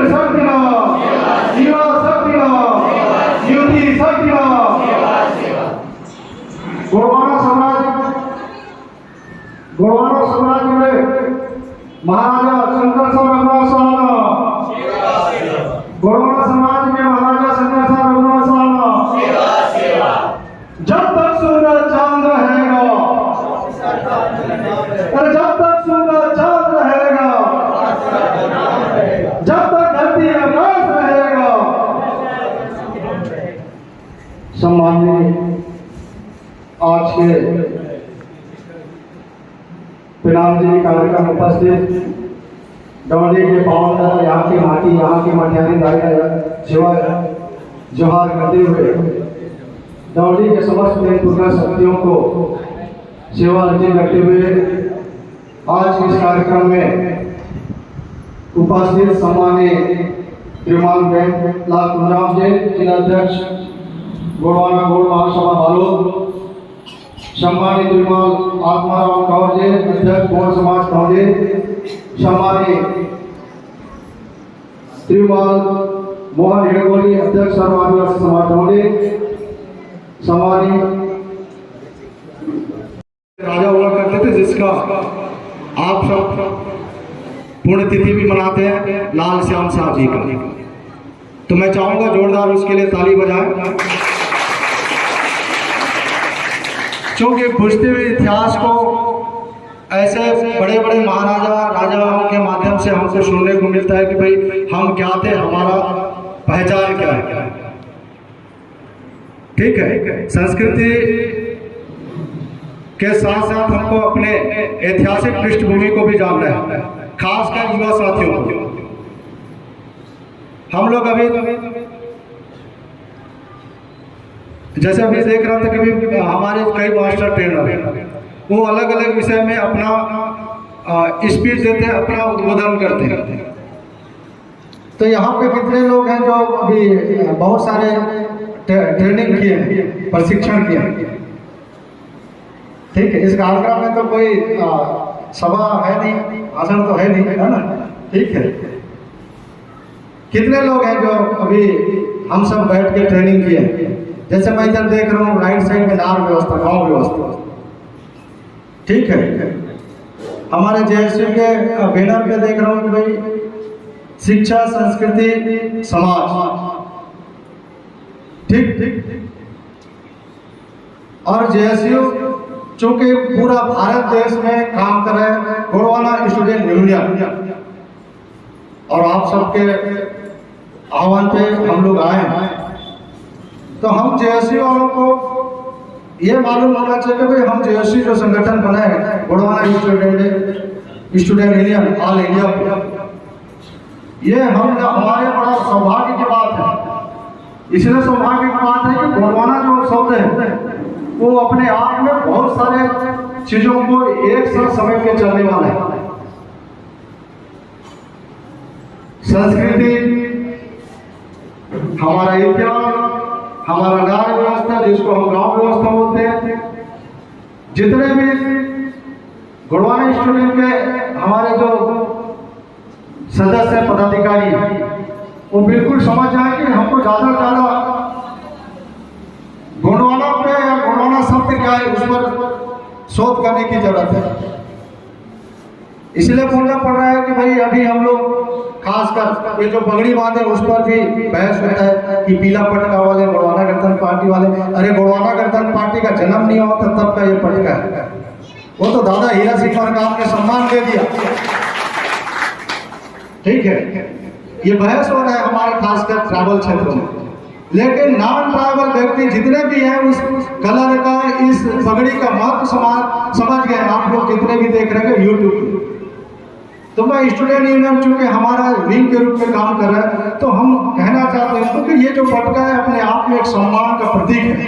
शक्तिना युवा शक्तिना युवती शक्तिना गोंडवाना साम्राज्य में महाराजा शंकर साहब रघुनाथ साहब, गोंडवाना समाज में महाराजा शंकर साहब रघुनाथ साहब, जब तक सूरज चांद रहेगा, जब तक सूरज चांद रहेगा, जब तक धरती आकाश रहेगा। सम्माननीय आज के पिनामजी कार्यक्रम उपस्थित दौड़ी के पावन यहाँ की माटी, यहाँ की मटियानी जोहार करते हुए दौड़ी के समस्त दुर्गा शक्तियों को सेवा अर्जित करते हुए आज इस कार्यक्रम में उपस्थित सम्मानीय श्रीमान लाल कुंजाम जी, जिलाध्यक्ष गोंडवाना गौड़ महासभा बालोद, सम्मानित श्रीमान आत्माराम कौर जी, अध्यक्ष गौड़ समाज कौजे, सम्मानित श्रीमान मोहन हेड़गोली, अध्यक्ष सर्व आदिवासी समाज कौजे, सम्मानित राजा हुआ करते थे जिसका आप सब पुण्यतिथि भी मनाते हैं, लाल श्याम साहब जी का। तो मैं चाहूंगा जोरदार उसके लिए ताली बजाएं, क्योंकि पूछते हुए इतिहास को ऐसे बड़े बड़े महाराजा राजाओं के माध्यम से हमको सुनने को मिलता है कि भाई हम क्या थे, हमारा पहचान क्या है। ठीक है, संस्कृति के साथ साथ हमको अपने ऐतिहासिक पृष्ठभूमि को भी जानना है, खासकर युवा साथियों को। हम लोग अभी जैसे अभी देख रहे थे कि हमारे कई मास्टर ट्रेनर हैं, वो अलग अलग विषय में अपना स्पीच देते हैं, अपना उद्बोधन करते हैं। तो यहाँ पे कितने लोग हैं जो अभी बहुत सारे ट्रेनिंग किए, प्रशिक्षण किए। ठीक है, इस कार्यक्रम में तो कोई सभा है नहीं, भाषण तो है नहीं, है ना। ठीक है, कितने लोग हैं जो अभी हम सब बैठ के ट्रेनिंग किए। जैसे मैं इधर देख रहा हूँ राइट साइड में नाम व्यवस्था, गांव व्यवस्था। ठीक है, हमारे जेएसयू के बैनर पे देख रहा हूँ कि भाई शिक्षा संस्कृति समाज। ठीक, और जेएसयू चूंकि पूरा भारत देश में काम कर रहे हैं, गोंडवाना स्टूडेंट यूनियन, और आप सबके आह्वान पे हम लोग आए हैं। तो हम जेएसयू वालों को ये मालूम होना चाहिए कि भाई हम जेएसयू जो संगठन बनाए हैं, Gondwana student union all India, ये हमारे बड़ा सौभाग्य की बात है। इसलिए सौभाग्य की बात है कि गोंडवाना जो शब्द है वो अपने आप में बहुत सारे चीजों को एक साथ समेट के चलने वाला है। संस्कृति, हमारा इतिहास, हमारा नारी व्यवस्था जिसको हम गांव व्यवस्था बोलते हैं, जितने भी गोंडवाना स्टूडेंट के हमारे जो सदस्य पदाधिकारी वो बिल्कुल समझ जाए कि हमको ज्यादा से ज्यादा गोंडवाना पे या गोंडवाना शब्द क्या है उस पर शोध करने की जरूरत है। इसलिए बोलना पड़ रहा है कि भाई अभी हम लोग खासकर ये जो पगड़ी बांधे उस पर भी बहस होता है कि पीला पटका वाले गोंडवाना गणतंत्र पार्टी वाले। अरे गोंडवाना गणतंत्र पार्टी का जन्म नहीं हुआ था तब का ये पटका है, वो तो दादा हीरा सिंह मरकाम ने सम्मान दे दिया। ठीक है, ये बहस हो रहा है हमारे खासकर ट्राइबल क्षेत्रों में, लेकिन नॉन ट्राइबल व्यक्ति जितने भी हैं उस कलर का, इस पगड़ी का महत्व समझ गए। आप लोग जितने भी देख रहे हैं यूट्यूब पे, तो मैं स्टूडेंट यूनियन चूंकि हमारा विंग के रूप में काम कर रहा है, तो हम कहना चाहते हैं कि ये जो पटका है अपने आप में एक सम्मान का प्रतीक है,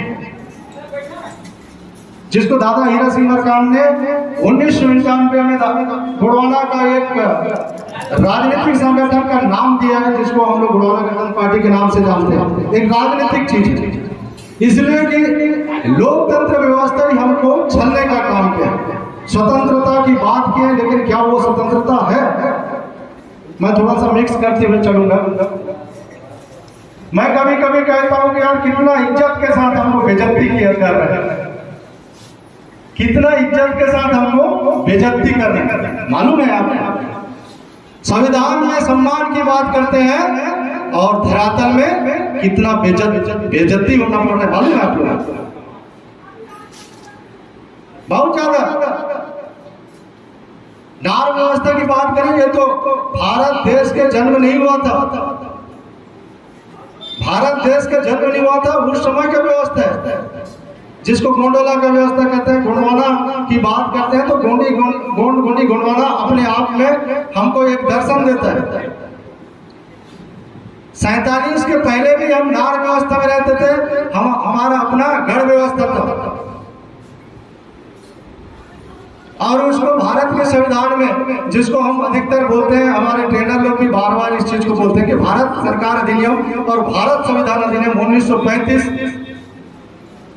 जिसको दादा हीरा सिंह मरकाम ने 1991 में गोंडवाना का एक राजनीतिक संगठन का नाम दिया है, जिसको हम लोग गोंडवाना गणतंत्र पार्टी के नाम से जानते हैं। एक राजनीतिक चीज है, इसलिए कि लोकतंत्र व्यवस्था ही हमको छलने का काम किया। स्वतंत्रता की बात की है, लेकिन क्या वो स्वतंत्रता है? मैं थोड़ा सा मिक्स करते हुए चलूंगा। मैं कभी कभी कहता हूं कि यार कितना इज्जत के साथ हमको बेइज्जती किया कर रहे हैं, कितना इज्जत के साथ हमको बेइज्जती कर रहे हैं। मालूम है आपको, संविधान में सम्मान की बात करते हैं और धरातल में कितना बेइज्जती होना पड़ रहा है, मालूम है आप लोग? बहुत ज्यादा। नार व्यवस्था की बात करेंगे तो भारत देश के जन्म नहीं हुआ था, भारत देश का जन्म नहीं हुआ था, उस समय का व्यवस्था है जिसको गोंडवाना का व्यवस्था कहते हैं। गोंडवाना की बात करते हैं तो गोंडी गोंडवाना अपने आप में हमको एक दर्शन देता है। 47 के पहले भी हम नार व्यवस्था में रहते थे, हमारा अपना गढ़ व्यवस्था था और उसको भारत के संविधान में, जिसको हम अधिकतर बोलते हैं, हमारे ट्रेनर लोग भी बार बार इस चीज को बोलते हैं कि भारत सरकार अधिनियम और भारत संविधान अधिनियम 1935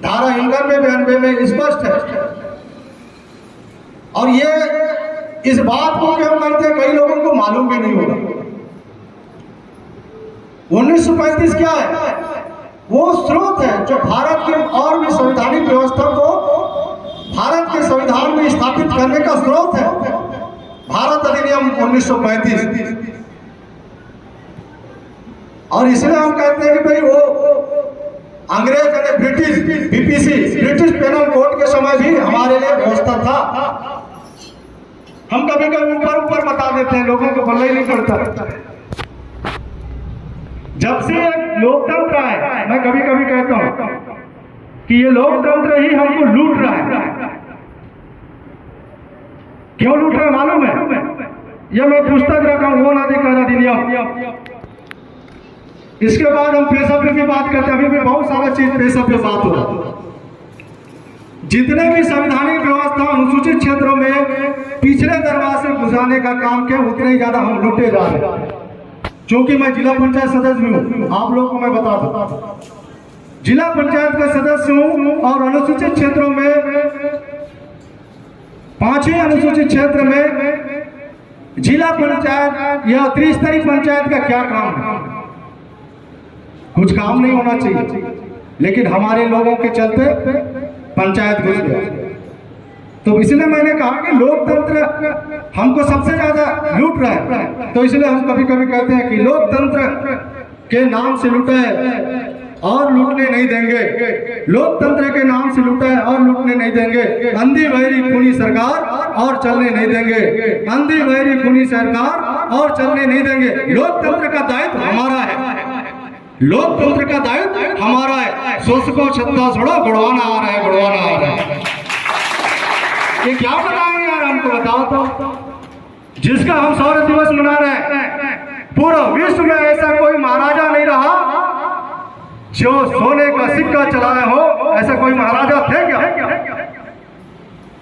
धारा 91-92 में स्पष्ट है। और ये इस बात को हम करते हैं, कई लोगों को मालूम भी नहीं होगा। 1935 क्या है? वो स्रोत है जो भारत के और भी संवैधानिक व्यवस्था को भारत के संविधान में स्थापित करने का स्रोत है, भारत अधिनियम 1935। और इसलिए हम कहते हैं कि भाई वो अंग्रेज यानी British BPC British penal code के समय भी हमारे लिए व्यवस्था था। हम कभी कभी ऊपर बता देते हैं, लोगों को पल्ला ही नहीं पड़ता। जब से लोकतंत्र आए, मैं कभी कभी कहता हूं कि ये लोकतंत्र ही हमको लूट रहा है। क्यों लूट रहा है मालूम है? ये मैं पुस्तक रखा हूं, वन अधिकार अधिनियम। इसके बाद हम पेशा पे की बात करते हैं। अभी भी बहुत सारा चीज पेशा पे बात हो रहा है। जितने भी संवैधानिक व्यवस्था अनुसूचित क्षेत्रों में पिछले दरवाजे घुसाने का काम किया, उतने ही ज्यादा हम लूटे जा रहे हैं। क्योंकि मैं जिला पंचायत सदस्य भी हूं, आप लोगों को मैं बता दूं, जिला पंचायत का सदस्य हूं और अनुसूचित क्षेत्रों में 5वें अनुसूचित क्षेत्र में जिला पंचायत या त्रिस्तरीय पंचायत का क्या काम है? कुछ काम नहीं होना चाहिए, लेकिन हमारे लोगों के चलते पंचायत घुस गया। तो इसलिए मैंने कहा कि लोकतंत्र हमको सबसे ज्यादा लूट रहा है। तो इसलिए हम कभी कभी कहते हैं कि लोकतंत्र के नाम से लूटा है और लूटने नहीं देंगे, लोकतंत्र के नाम से लूटा है और लूटने नहीं देंगे। अंधी बहरी खूनी सरकार और चलने नहीं देंगे, अंधी बहरी खूनी सरकार और चलने नहीं देंगे। लोकतंत्र का दायित्व हमारा है, लोकतंत्र का दायित्व हमारा है। शोषकों छत्ता छोड़ो, गुड़वाना आ रहा है, गुड़वाना आ रहा है। ये क्या बताएंगे यार, हमको बताओ तो। जिसका हम 100 दिवस मना रहे हैं, पूरा विश्व में ऐसा कोई महाराजा नहीं रहा जो सोने का सिक्का चलाए हो। ऐसा कोई महाराजा थे क्या?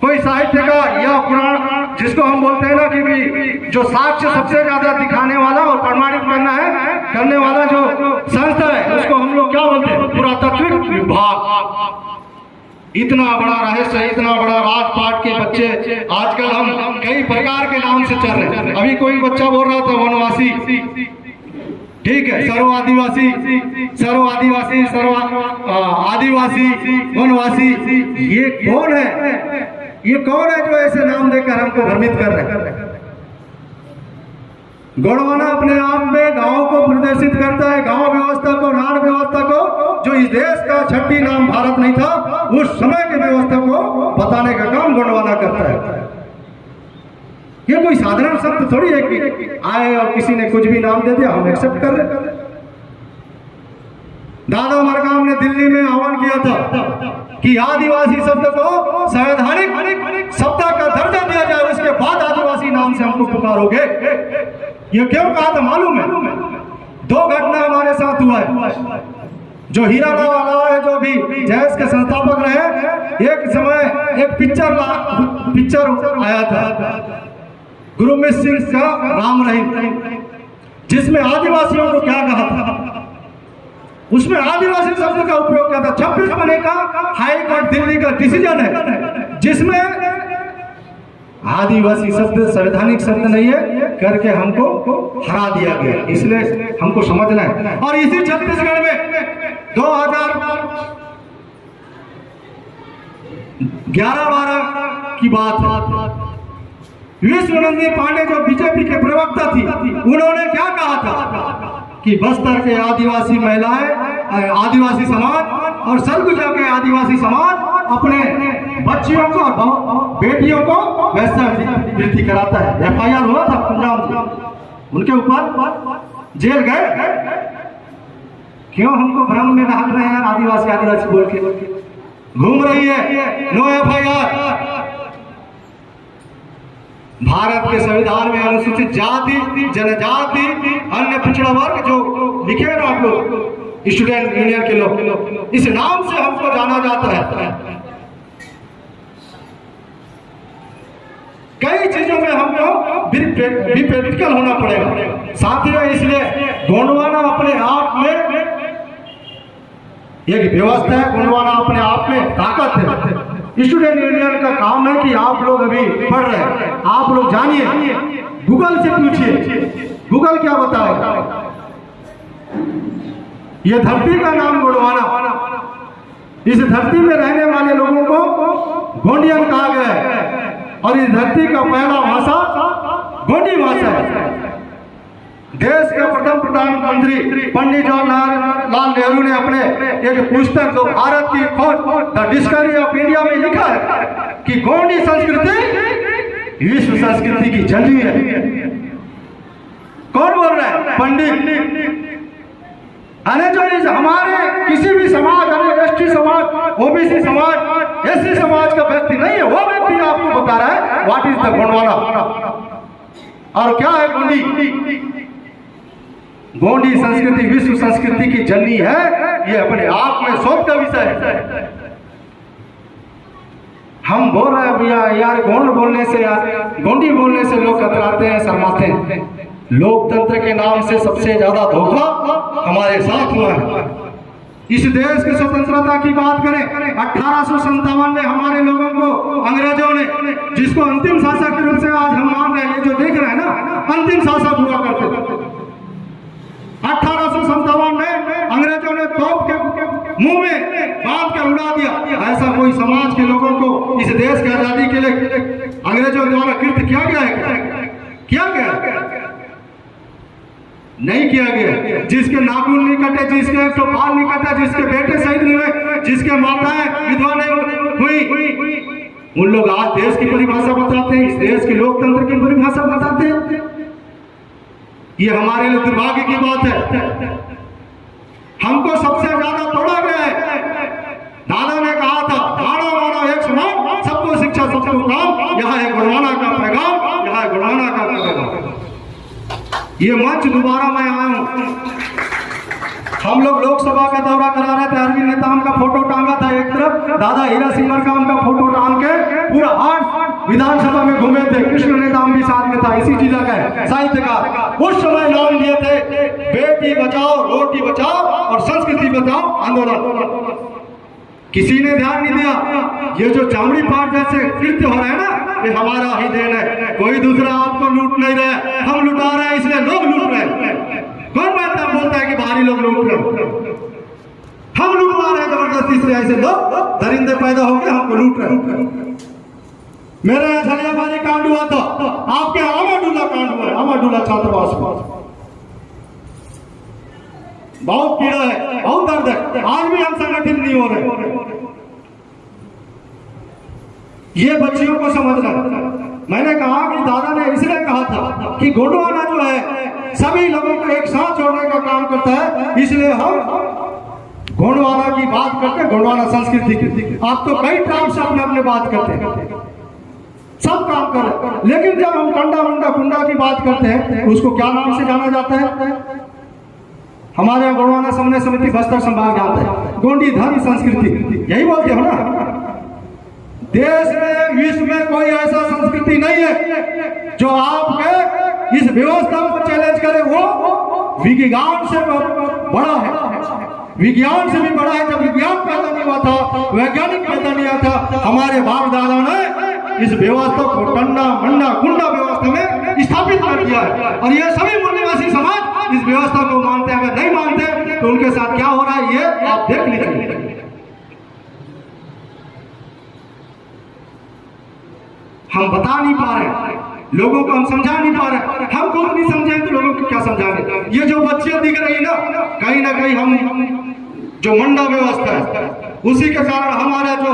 कोई साहित्यकार या पुराण, जिसको हम बोलते हैं ना कि भी जो साक्ष्य सबसे ज्यादा दिखाने वाला और प्रमाणित करने वाला जो संस्था है, उसको हम लोग क्या बोलते हैं? पुरातत्विक विभाग। इतना बड़ा रहस्य, इतना बड़ा राजपाट के बच्चे आजकल हम कई प्रकार के नाम से चल रहे हैं। अभी कोई बच्चा बोल रहा था वनवासी, ठीक है, सर्व आदिवासी, सर्व आदिवासी, सर्व आदिवासी, वनवासी। ये कौन है? ये कौन है जो ऐसे नाम देकर हमको भ्रमित कर रहे हैं? गोंडवाना अपने आप में गांव को प्रदर्शित करता है, गांव व्यवस्था को, नार व्यवस्था को, जो इस देश का छठी नाम भारत नहीं था, उस समय की व्यवस्था को बताने का काम गोंडवाना करता है। ये कोई साधारण शब्द थोड़ी है कि आए और किसी ने कुछ भी नाम दे दिया हम एक्सेप्ट कर रहे। दादा मरकाम ने दिल्ली में आह्वान किया था कि आदिवासी शब्द को संवैधानिक शब्द का दर्जा दिया जाए, उसके बाद आदिवासी नाम से हमको पुकारोगे। ये क्यों कहा था मालूम है? 2 घटना हमारे साथ हुआ है। जो हीरालाल वाला है, जो भी जैस के संस्थापक रहे, एक समय एक पिक्चर आया था गुरमीत सिंह का राम रहीम, जिसमें आदिवासियों को क्या कहा था? उसमें आदिवासी शब्द का उपयोग किया था। 26 महीने का हाई कोर्ट दिल्ली का डिसीजन है, जिसमें आदिवासी शब्द संवैधानिक शब्द नहीं है करके हमको हरा दिया गया, इसलिए हमको समझना है। और इसी छत्तीसगढ़ में 2011-12 की बात है, विश्वनंदिनी पांडे जो बीजेपी के प्रवक्ता थी, उन्होंने क्या कहा था कि बस्तर के आदिवासी महिलाएं, आदिवासी समाज और सरगुजा के आदिवासी समाज अपने बच्चियों को और बेटियों को वेश्यावृत्ति कराता है। FIR हुआ था कुंडाम उनके ऊपर, जेल गए। क्यों हमको भ्रम में डाल रहे हैं? आदिवासी आदिवासी बोल के घूम रही है। No FIR। भारत के संविधान में अनुसूचित जाति, जनजाति, अन्य पिछड़ा वर्ग जो लिखे ना आप लोग, स्टूडेंट यूनियन के लोग, इस नाम से हमको जाना जाता है। कई चीजों में हमको विप्रैक्टिकल होना पड़ेगा साथियों। इसलिए गोंडवाना अपने आप में एक व्यवस्था है, गोंडवाना अपने आप में ताकत है। स्टूडेंट यूनियन का काम है कि आप लोग अभी पढ़ रहे हैं, आप लोग जानिए, गूगल से पूछिए, गूगल क्या बताएगा। ये धरती का नाम गोंडवाना, इस धरती में रहने वाले लोगों को गोंडियन कहा गया है और इस धरती का पहला भाषा गोंडी भाषा है। देश के प्रथम प्रधानमंत्री पंडित जवाहरलाल नेहरू ने अपने एक पुस्तक जो भारत की खोज द डिस्कवरी ऑफ इंडिया में लिखा है कि गोंडी संस्कृति विश्व संस्कृति की जननी है। कौन बोल रहा है? पंडित। अरे जो इस हमारे किसी भी समाज, अरे ST समाज, OBC समाज, SC समाज का व्यक्ति नहीं है, वो व्यक्ति आपको बता रहा है व्हाट इज द गोंडवाना और क्या है गोंडी। गोंडी संस्कृति विश्व संस्कृति की जननी है, ये अपने आप में शोध का विषय है। हम बोल रहे हैं भैया यार गोंड बोलने से, यार गोंडी बोलने से लोग कतराते हैं, शर्माते हैं। लोकतंत्र के नाम से सबसे ज्यादा धोखा हमारे साथ हुआ है। इस देश की स्वतंत्रता की बात करें, 1857 में हमारे लोगों को अंग्रेजों ने, जिसको अंतिम शासक के रूप से आज हम मान रहे हैं, ये जो देख रहे हैं ना, अंतिम शासक हुआ करते थे। 1857 में अंग्रेजों ने तोप के मुंह में बांध के उड़ा दिया। ऐसा कोई समाज के लोगों को इस देश की आजादी के लिए अंग्रेजों द्वारा कृत्य किया गया है? किया गया? नहीं किया गया। जिसके नाखून नहीं कटे, जिसके एक बाल नहीं कटा, जिसके बेटे शहीद नहीं हुए, जिसके माताएं विधवा नहीं हुई, उन लोग आज देश की परिभाषा बताते हैं, इस देश के लोकतंत्र की परिभाषा बताते हैं। ये हमारे लिए दुर्भाग्य की बात है। हमको सबसे ज्यादा तोड़ा गया है। दादा ने कहा था गाना वाना एक समान, सबको शिक्षा सबको काम, यहाँ है गोंडवाना का पैगाम, यहाँ है गोंडवाना का पैगाम। ये मंच दोबारा मैं आया हूँ। हम लोग लोकसभा का दौरा करा रहे थे, अरविंद नेताम का फोटो टांगा था एक तरफ, दादा हीरा सिंह का उनका फोटो टांग के पूरा 8 विधानसभा में घूमे थे। कृष्ण नेताम भी साथ में था, इसी जिला का है, साहित्यकार। उस समय नाम दिए थे बेटी बचाओ रोटी बचाओ और संस्कृति बचाओ आंदोलन। किसी ने ध्यान नहीं दिया। ये जो चामड़ी पाठ जैसे कृत्य हो रहे हैं ना, ये हमारा ही देन है, कोई दूसरा आपको लूट नहीं रहा है, हम लुटा रहे हैं, इसलिए लोग लूट रहे हैं। कौन बात बोलता है कि बाहरी लोग लूट रहे हैं? हम लुटवा रहे हैं जबरदस्ती से, ऐसे लोग दरिंदे पैदा हो गए हमको लूट रहे हैं। मेरे यहाँ झलियाबाजी कांड हुआ था, आपके आमाडूला कांड हुआ है, आमाडूला छात्रावास में बहुत पीड़ा है, बहुत दर्द है, आज भी हम संगठित नहीं हो रहे। ये बच्चियों को समझना। मैंने कहा कि दादा ने इसलिए कहा था कि गोंडवाना जो है सभी लोगों को एक साथ जोड़ने का काम करता है, इसलिए हम गोंडवाना की बात करते हैं, गोंडवाना संस्कृति की। आप तो कई टाइम से अपने अपने बात करते हैं, सब काम कर रहे हैं, लेकिन जब हम कंडा मुंडा कुंडा की बात करते हैं उसको क्या नाम से जाना जाता है? हमारे यहाँ गोंडवाना समन्वय समिति बस्तर संभाग आता है, गोंडी धर्म संस्कृति, यही बोलते हो ना। देश में विश्व में कोई ऐसा संस्कृति नहीं है जो आपके इस व्यवस्था को चैलेंज करे। वो विज्ञान से बड़ा है, विज्ञान से भी बड़ा है। जब विज्ञान पैदा नहीं हुआ था, वैज्ञानिक पैदा नहीं हुआ था, हमारे बाप दादा ने इस व्यवस्था को टंडा मंडा गुंडा व्यवस्था में स्थापित कर दिया है। और ये सभी मूल निवासी समाज इस व्यवस्था को मानते हैं। अगर नहीं मानते तो उनके साथ क्या हो रहा है ये आप देख लीजिए। हम बता नहीं पा रहे लोगों को, हम समझा नहीं पा रहे। हम खुद नहीं समझे तो लोगों को क्या समझाएंगे। ये जो बच्चियां दिख रही ना कहीं हम जो मंडा व्यवस्था है उसी के कारण हमारा जो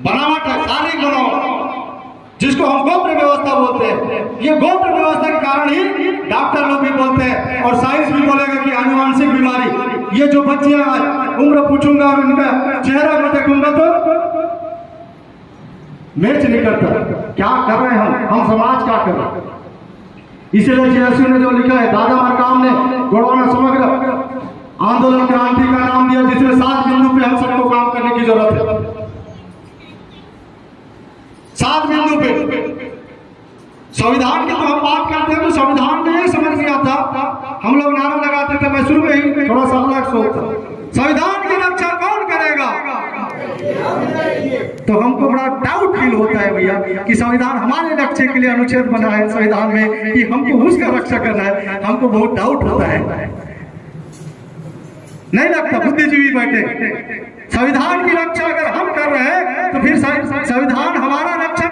बनावट है शारीरिक बनावट जिसको हम गोत्र व्यवस्था बोलते हैं, ये गोत्र व्यवस्था के कारण ही डॉक्टर लोग भी बोलते हैं और साइंस भी बोलेगा कि आनुवांशिक बीमारी। ये जो बच्चियां उम्र पूछूंगा और उनका चेहरा में देखूंगा तो मैच नहीं करता। क्या कर रहे हैं हम समाज क्या कर रहे हैं। इसलिए जेएसयू ने जो लिखा है, दादा मरकाम ने गोंडवाना समग्र आंदोलन क्रांति का नाम दिया, जिसमें 7 बिंदु पे हम सबको काम करने की जरूरत है। 7 बिंदु पे संविधान की तो हम बात करते हैं तो संविधान में ये समझ नहीं आता। हम लोग नारा लगाते थे, मैं शुरू में ही थोड़ा सा अलग सोचता, संविधान की रक्षा कौन करेगा। तो हमको बड़ा डाउट फील होता है भैया कि संविधान हमारे रक्षा के लिए अनुच्छेद बना है संविधान में कि हमको उसका रक्षा करना है। हमको बहुत डाउट होता है, नहीं लगता बुद्धिजीवी बैठे। संविधान की रक्षा अगर हम कर रहे हैं तो फिर संविधान हमारा